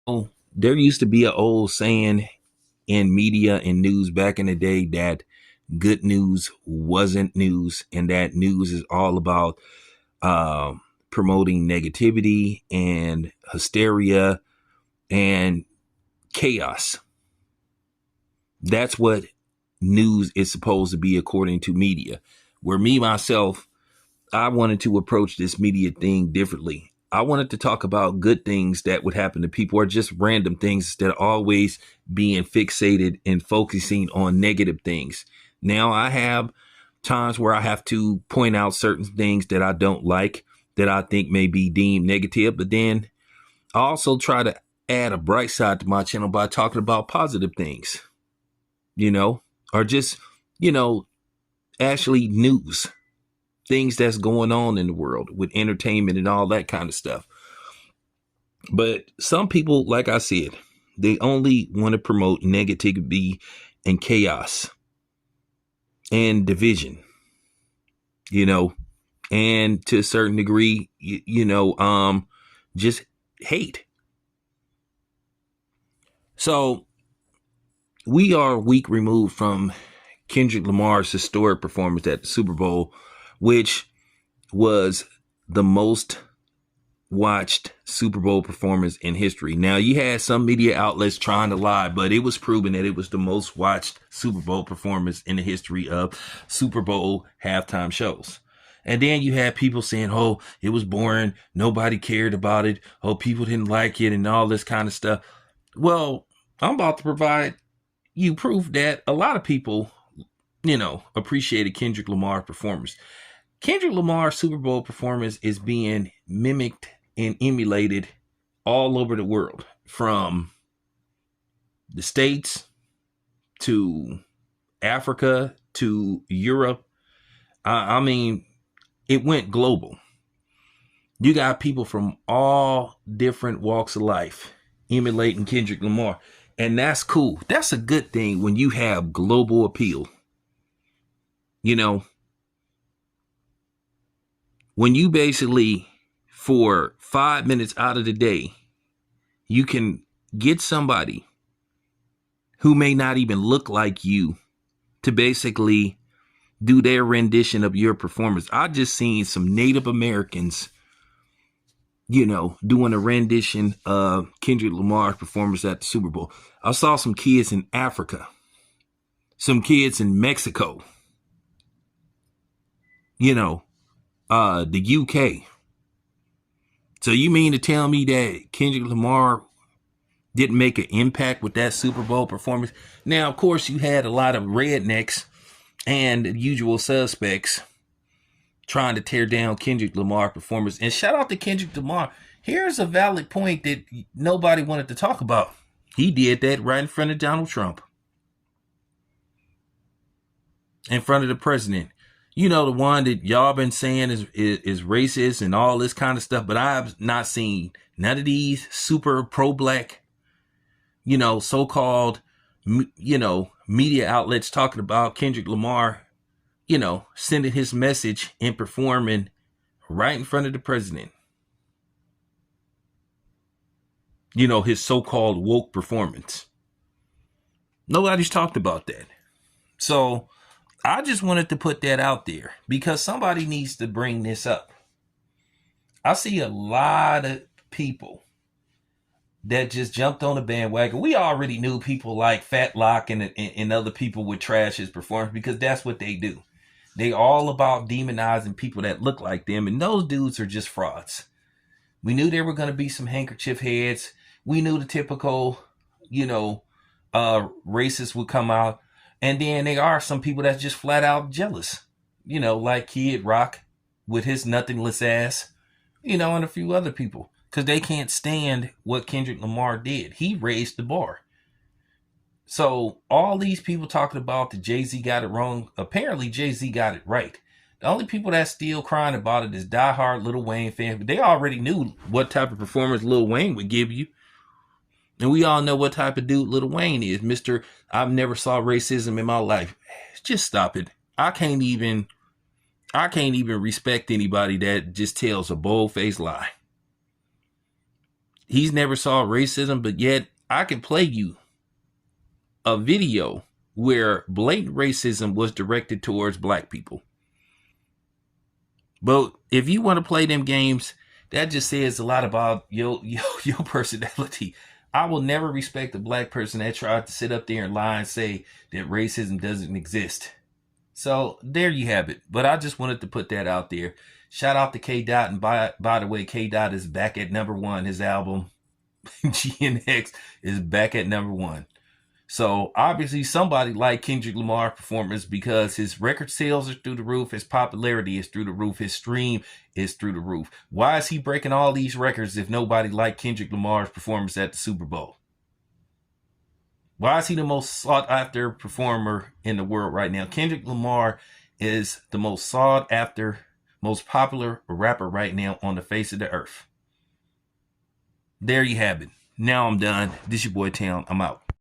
Oh, there used to be an old saying in media and news back in the day that good news wasn't news, and that news is all about promoting negativity and hysteria and chaos. That's what news is supposed to be, according to media. Where me, myself, I wanted to approach this media thing differently. I wanted to talk about good things that would happen to people or just random things instead of always being fixated and focusing on negative things. Now, I have times where I have to point out certain things that I don't like that I think may be deemed negative, but then I also try to add a bright side to my channel by talking about positive things, you know, or just, you know, actually news, things that's going on in the world with entertainment and all that kind of stuff. But some people, like I said, they only want to promote negativity and chaos and division, you know, and to a certain degree, just hate. So we are a week removed from Kendrick Lamar's historic performance at the Super Bowl, which was the most watched Super Bowl performance in history. Now, you had some media outlets trying to lie, but it was proven that it was the most watched Super Bowl performance in the history of Super Bowl halftime shows. And then you had people saying, oh, it was boring. Nobody cared about it. Oh, people didn't like it and all this kind of stuff. Well, I'm about to provide you proof that a lot of people, appreciated Kendrick Lamar's performance. Kendrick Lamar's Super Bowl performance is being mimicked and emulated all over the world, from the States to Africa to Europe. I mean, it went global. You got people from all different walks of life emulating Kendrick Lamar. And that's cool. That's a good thing when you have global appeal. You know, when you basically, for 5 minutes out of the day, you can get somebody who may not even look like you to basically do their rendition of your performance. I just seen some Native Americans, doing a rendition of Kendrick Lamar's performance at the Super Bowl. I saw some kids in Africa, some kids in Mexico, the UK. So you mean to tell me that Kendrick Lamar didn't make an impact with that Super Bowl performance? Now, of course, you had a lot of rednecks and the usual suspects trying to tear down Kendrick Lamar performance. And shout out to Kendrick Lamar. Here's a valid point that nobody wanted to talk about. He did that right in front of Donald Trump, in front of the president. The one that y'all been saying is racist and all this kind of stuff, but I've not seen none of these super pro-black, so-called, media outlets talking about Kendrick Lamar, sending his message and performing right in front of the president. His so-called woke performance. Nobody's talked about that. So I just wanted to put that out there because somebody needs to bring this up. I see a lot of people that just jumped on the bandwagon. We already knew people like Fat Lock and other people would trash his performance because that's what they do. They all about demonizing people that look like them, and those dudes are just frauds. We knew there were going to be some handkerchief heads. We knew the typical, racists would come out. And then there are some people that's just flat out jealous, like Kid Rock with his nothingless ass, and a few other people, because they can't stand what Kendrick Lamar did. He raised the bar. So all these people talking about that Jay-Z got it wrong, apparently Jay-Z got it right. The only people that's still crying about it is diehard Lil Wayne fans. But they already knew what type of performance Lil Wayne would give you. And we all know what type of dude Lil Wayne is. Mr. I've never saw racism in my life. Just stop it. I can't even respect anybody that just tells a bold-faced lie. He's never saw racism, but yet I can play you a video where blatant racism was directed towards black people. But if you want to play them games, that just says a lot about your personality. I will never respect a black person that tried to sit up there and lie and say that racism doesn't exist. So there you have it. But I just wanted to put that out there. Shout out to K Dot, and by the way, K Dot is back at #1. His album GNX is back at #1. So obviously somebody like Kendrick Lamar performance, because his record sales are through the roof, his popularity is through the roof, his stream is through the roof. Why is he breaking all these records if nobody like Kendrick Lamar's performance at the Super Bowl? Why is he the most sought after performer in the world right now? Kendrick Lamar is the most sought after, most popular rapper right now on the face of the earth. There you have it. Now I'm done. This your boy Town. I'm out.